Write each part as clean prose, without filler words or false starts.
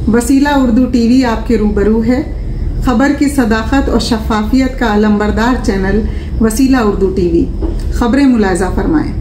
वसीला उर्दू टीवी आपके रूबरू है। खबर की सदाकत और शफाफियत का अलंबरदार चैनल वसीला उर्दू टीवी। खबरें मुलाजा फरमाएं।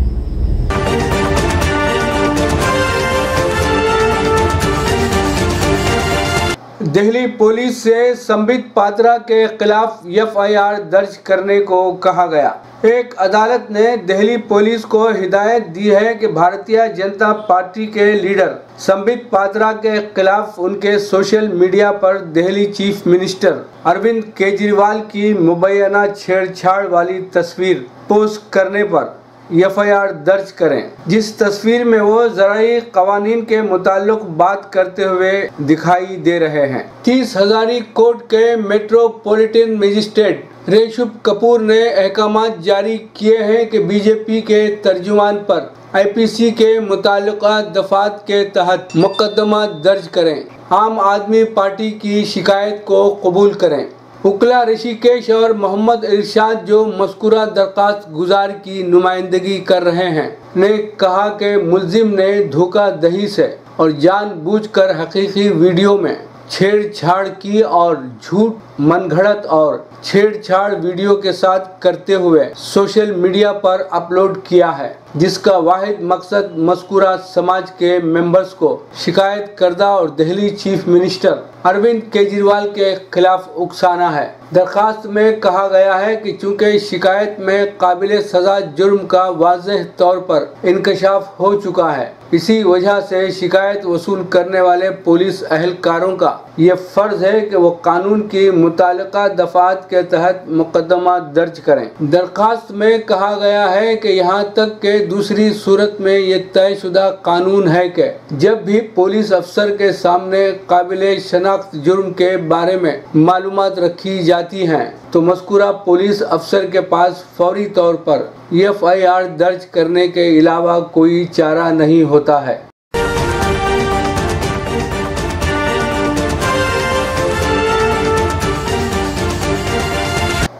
दिल्ली पुलिस से संबित पात्रा के खिलाफ FIR दर्ज करने को कहा गया। एक अदालत ने दिल्ली पुलिस को हिदायत दी है कि भारतीय जनता पार्टी के लीडर संबित पात्रा के खिलाफ उनके सोशल मीडिया पर दिल्ली चीफ मिनिस्टर अरविंद केजरीवाल की मुबैना छेड़छाड़ वाली तस्वीर पोस्ट करने पर FIR दर्ज करें, जिस तस्वीर में वो ज़राई कवानीन के मुताल्लिक बात करते हुए दिखाई दे रहे हैं। 30 हज़ारी कोर्ट के मेट्रोपॉलिटन मजिस्ट्रेट रेशुब कपूर ने अहकामात जारी किए हैं कि बीजेपी के तर्जुमान पर IPC के मुताल्लिका दफात के तहत मुकदमा दर्ज करें, आम आदमी पार्टी की शिकायत को कबूल करें। उकला ऋषिकेश और मोहम्मद इरशाद, जो मज़कूरा दरख्वास्त गुजार की नुमाइंदगी कर रहे हैं, ने कहा कि मुल्जिम ने धोखाधड़ी से और जानबूझकर हकीकी वीडियो में छेड़छाड़ की और झूठ मनगढ़ंत और छेड़छाड़ वीडियो के साथ करते हुए सोशल मीडिया पर अपलोड किया है, जिसका वाहिद मकसद मज़कूरा समाज के मेंबर्स को शिकायत करदा और दिल्ली चीफ मिनिस्टर अरविंद केजरीवाल के खिलाफ उकसाना है। दरखास्त में कहा गया है कि चूंकि शिकायत में काबिल सजा जुर्म का वाज़ेह तौर पर इंकशाफ हो चुका है, इसी वजह से शिकायत वसूल करने वाले पुलिस अहलकारों का ये फर्ज है कि वो कानून की मुताल्लिका दफात के तहत मुकदमा दर्ज करें। दरखास्त में कहा गया है कि यहाँ तक के दूसरी सूरत में ये तयशुदा कानून है कि जब भी पुलिस अफसर के सामने काबिल शनाख्त जुर्म के बारे में मालूमात रखी जाती हैं, तो मज़कूरा पुलिस अफसर के पास फौरी तौर पर FIR दर्ज करने के अलावा कोई चारा नहीं होता है।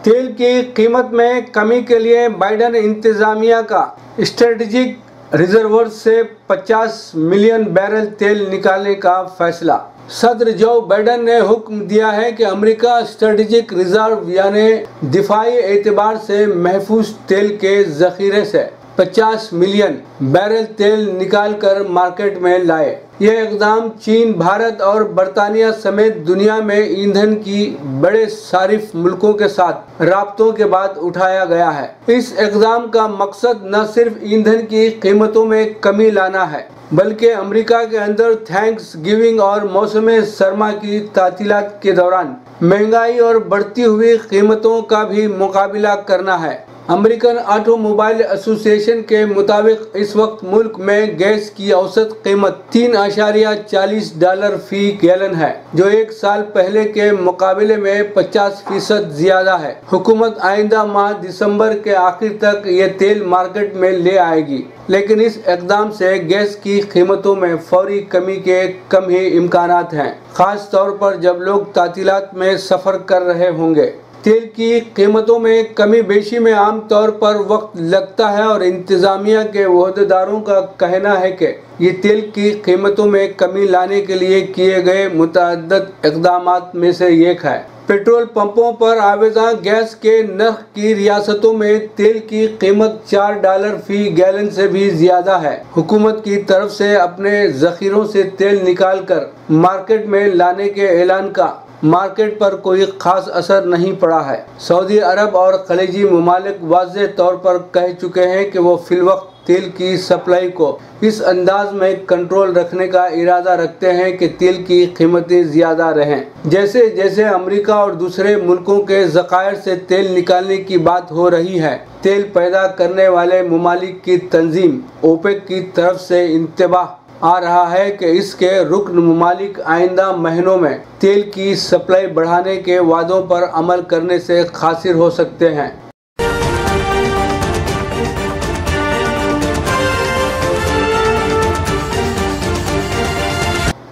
तेल की कीमत में कमी के लिए बाइडन इंतजामिया का स्ट्रेटेजिक रिजर्वर से 50 मिलियन बैरल तेल निकालने का फैसला। सदर जो बाइडन ने हुक्म दिया है कि अमेरिका स्ट्रेटेजिक रिजर्व यानी दिफाई एतबार से महफूज तेल के जखीरे से 50 मिलियन बैरल तेल निकाल कर मार्केट में लाए। यह इकदाम चीन, भारत और बरतानिया समेत दुनिया में ईंधन की बड़े सारिफ मुल्कों के साथ राब्तों के बाद उठाया गया है। इस इकदाम का मकसद न सिर्फ ईंधन की कीमतों में कमी लाना है, बल्कि अमेरिका के अंदर थैंक्स गिविंग और मौसम सरमा की तातीलात के दौरान महंगाई और बढ़ती हुई कीमतों का भी मुकाबला करना है। अमेरिकन ऑटोमोबाइल एसोसिएशन के मुताबिक इस वक्त मुल्क में गैस की औसत कीमत $3.40 फी गैलन है, जो एक साल पहले के मुकाबले में 50% ज्यादा है। हुकूमत आइंदा माह दिसंबर के आखिर तक ये तेल मार्केट में ले आएगी, लेकिन इस इक़दाम से गैस की कीमतों में फौरी कमी के कम ही इम्कानात हैं, खास तौर पर जब लोग तातीलात में सफ़र कर रहे होंगे। तेल की कीमतों में कमी बेशी में आम तौर पर वक्त लगता है और इंतज़ामिया के ओहदेदारों का कहना है कि ये तेल की कीमतों में कमी लाने के लिए किए गए मुतअद्दिद इक़दामात में से एक है। पेट्रोल पंपों पर आवेज़ा गैस के नर्ख की रियासतों में तेल की कीमत $4 फी गैलन से भी ज्यादा है। हुकूमत की तरफ से अपने ज़खीरों से तेल निकाल कर मार्केट में लाने के ऐलान का मार्केट पर कोई खास असर नहीं पड़ा है। सऊदी अरब और खलीजी ममालिक वाज़ेह तौर पर कह चुके हैं कि वो फिलवक्त तेल की सप्लाई को इस अंदाज में कंट्रोल रखने का इरादा रखते हैं कि तेल की कीमतें ज़्यादा रहें। जैसे जैसे अमेरिका और दूसरे मुल्कों के ज़खायर से तेल निकालने की बात हो रही है, तेल पैदा करने वाले ममालिक की तंजीम ओपेक की तरफ से इंतबाह आ रहा है कि इसके रुकन ममालिक आइंदा महीनों में तेल की सप्लाई बढ़ाने के वादों पर अमल करने से खासिर हो सकते हैं।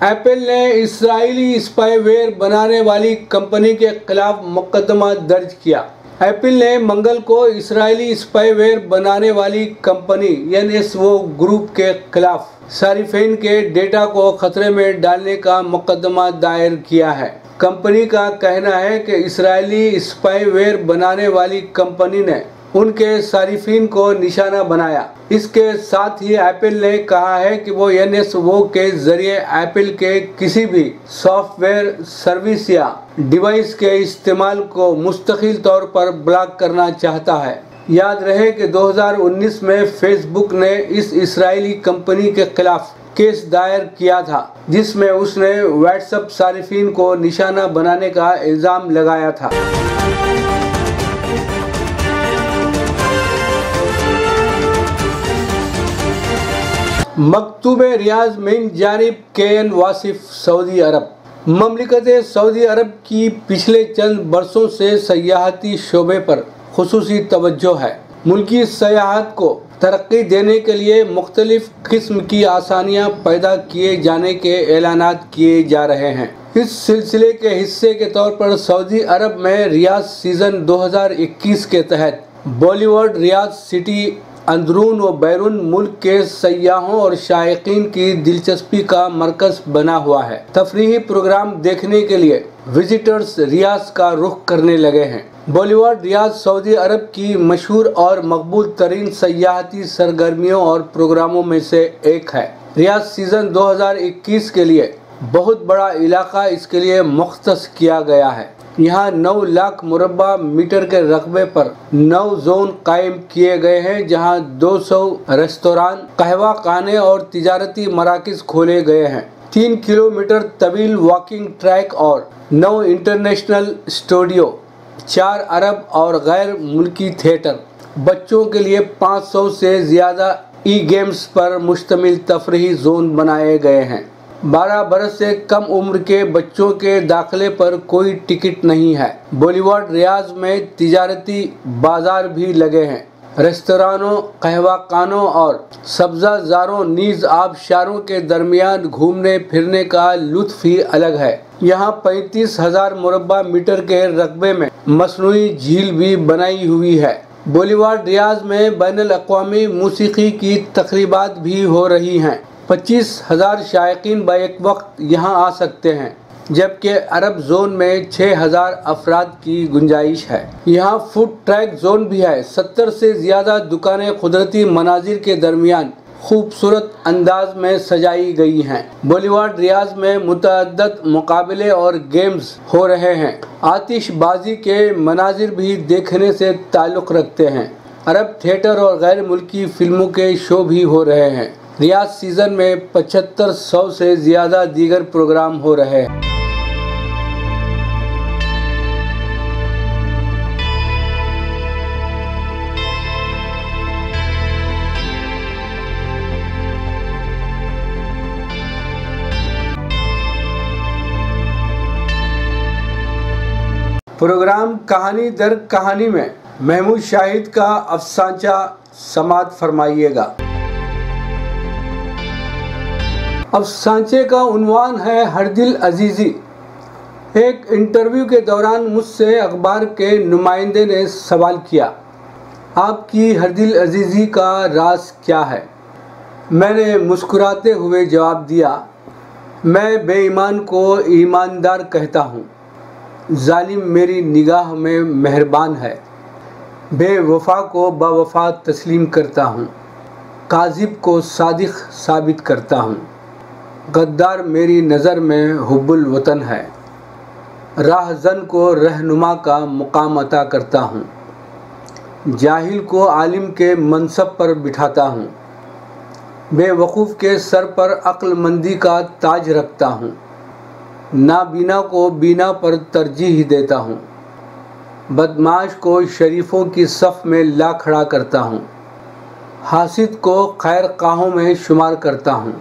एप्पल ने इस्राएली स्पाईवेयर बनाने वाली कंपनी के खिलाफ मुकदमा दर्ज किया। एप्पल ने मंगल को इसराइली स्पाईवेयर बनाने वाली कंपनी NSO ग्रुप के खिलाफ सारिफिन के डेटा को खतरे में डालने का मुकदमा दायर किया है। कंपनी का कहना है कि इसराइली स्पाईवेयर बनाने वाली कंपनी ने उनके सारिफिन को निशाना बनाया। इसके साथ ही एप्पल ने कहा है कि वो NSO के जरिए एप्पल के किसी भी सॉफ्टवेयर सर्विस या डिवाइस के इस्तेमाल को मुस्तकिल तौर पर ब्लॉक करना चाहता है। याद रहे कि 2019 में फेसबुक ने इस इसराइली कंपनी के खिलाफ केस दायर किया था, जिसमें उसने व्हाट्सएप सारिफिन को निशाना बनाने का इल्जाम लगाया था। मकतूबे रियाज मिन जानिब KN वासिफ सऊदी अरब। ममलिकत सऊदी अरब की पिछले चंद बरसों से सयाहती शोबे पर खुसूसी तवज्जो है। मुल्की सयाहत को तरक्की देने के लिए मुख्तलिफ किस्म की आसानियाँ पैदा किए जाने के ऐलानात किए जा रहे हैं। इस सिलसिले के हिस्से के तौर पर सऊदी अरब में रियाज सीज़न 2021 के तहत बॉलीवुड रियाज सिटी अंदरून व बैरून मुल्क के सयाहों और शायकीन की दिलचस्पी का मरकज बना हुआ है। तफरीही प्रोग्राम देखने के लिए विजिटर्स रियाज का रुख करने लगे हैं। बॉलीवुड रियाज सऊदी अरब की मशहूर और मकबूल तरीन सयाहती सरगर्मियों और प्रोग्रामों में से एक है। रियाज सीज़न 2021 के लिए बहुत बड़ा इलाका इसके लिए मुख्तस किया गया है। यहाँ 9 लाख मुरब्बा मीटर के रकबे पर 9 जोन कायम किए गए हैं, जहाँ 200 रेस्तोरां, कहवा खाने और तिजारती मराकज़ खोले गए हैं। 3 किलोमीटर तवील वॉकिंग ट्रैक और 9 इंटरनेशनल स्टूडियो, 4 अरब और गैर मुल्की थिएटर, बच्चों के लिए 500 से ज़्यादा गेम्स पर मुश्तमिल तफरीही जोन बनाए गए हैं। 12 बरस से कम उम्र के बच्चों के दाखिले पर कोई टिकट नहीं है। बॉलीवुड रियाज में तिजारती बाजार भी लगे हैं। रेस्तरानों, कहवा खानों और सब्ज़ाज़ारों नीज़ आबशारों के दरमियान घूमने फिरने का लुत्फ़ ही अलग है। यहाँ 35,000 मुरब्बा मीटर के रकबे में मसनूई झील भी बनाई हुई है। बॉलीवुड रियाज में बैनुल अक़वामी मूसीक़ी की तक़रीबात भी हो रही हैं। 25,000 शायकीन बैक वक्त यहाँ आ सकते हैं, जबकि अरब जोन में 6,000 अफराद की गुंजाइश है। यहाँ फूड ट्रैक जोन भी है। 70 से ज़्यादा दुकानें कुदरती मनाजिर के दरमियान खूबसूरत अंदाज में सजाई गई हैं। बॉलीवुड रियाज में मुतअद्दिद मुकाबले और गेम्स हो रहे हैं। आतिशबाजी के मनाजिर भी देखने से ताल्लुक़ रखते हैं। अरब थिएटर और गैर मुल्की फिल्मों के शो भी हो रहे हैं। रियाज सीज़न में 7500 से ज़्यादा दीगर प्रोग्राम हो रहे हैं। प्रोग्राम कहानी दर कहानी में महमूद शाहिद का अफसाना समात फरमाइएगा। अफसाने का उन्वान है हरदिल अजीज़ी। एक इंटरव्यू के दौरान मुझसे अखबार के नुमाइंदे ने सवाल किया, आपकी हरदिल अजीज़ी का राज क्या है? मैंने मुस्कुराते हुए जवाब दिया, मैं बेईमान को ईमानदार कहता हूँ, जालिम मेरी निगाह में मेहरबान है, बेवफा को बावफा तस्लीम करता हूँ, काज़िब को सादिक साबित करता हूँ, गद्दार मेरी नज़र में हुब्बुल वतन है, राहज़न को रहनुमा का मुकाम अता करता हूँ, जाहिल को आलिम के मनसब पर बिठाता हूँ, बेवकूफ़ के सर पर अक्लमंदी का ताज रखता हूँ, नाबीना को बीना पर तरजीह देता हूँ, बदमाश को शरीफों की सफ़ में ला खड़ा करता हूँ, हासिद को खैर खाहों में शुमार करता हूँ,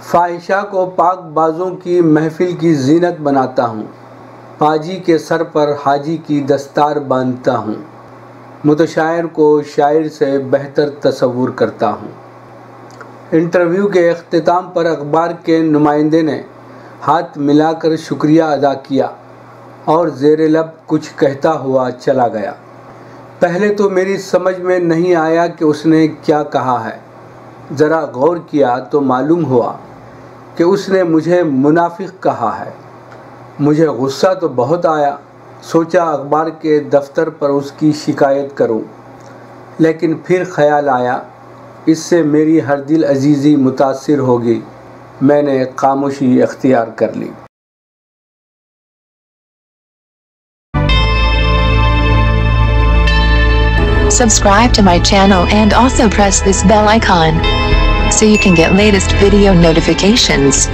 फाहिशा को पाक बाजों की महफिल की जीनत बनाता हूँ, पाजी के सर पर हाजी की दस्तार बांधता हूँ, मुतशायर को शायर से बेहतर तसव्वुर करता हूँ। इंटरव्यू के अख्तिताम पर अखबार के नुमाइंदे ने हाथ मिलाकर शुक्रिया अदा किया और ज़ेर लब कुछ कहता हुआ चला गया। پہلے تو میری سمجھ میں نہیں آیا کہ اس نے کیا کہا ہے. ذرا غور کیا تو معلوم ہوا کہ اس نے مجھے منافق کہا ہے. مجھے غصہ تو بہت آیا. سوچا اخبار کے دفتر پر اس کی شکایت کروں، لیکن پھر خیال آیا اس سے میری ہر دل عزیزی متاثر ہوگی. میں نے خاموشی اختیار کر لی. Subscribe to my channel and also press this bell icon so you can get latest video notifications.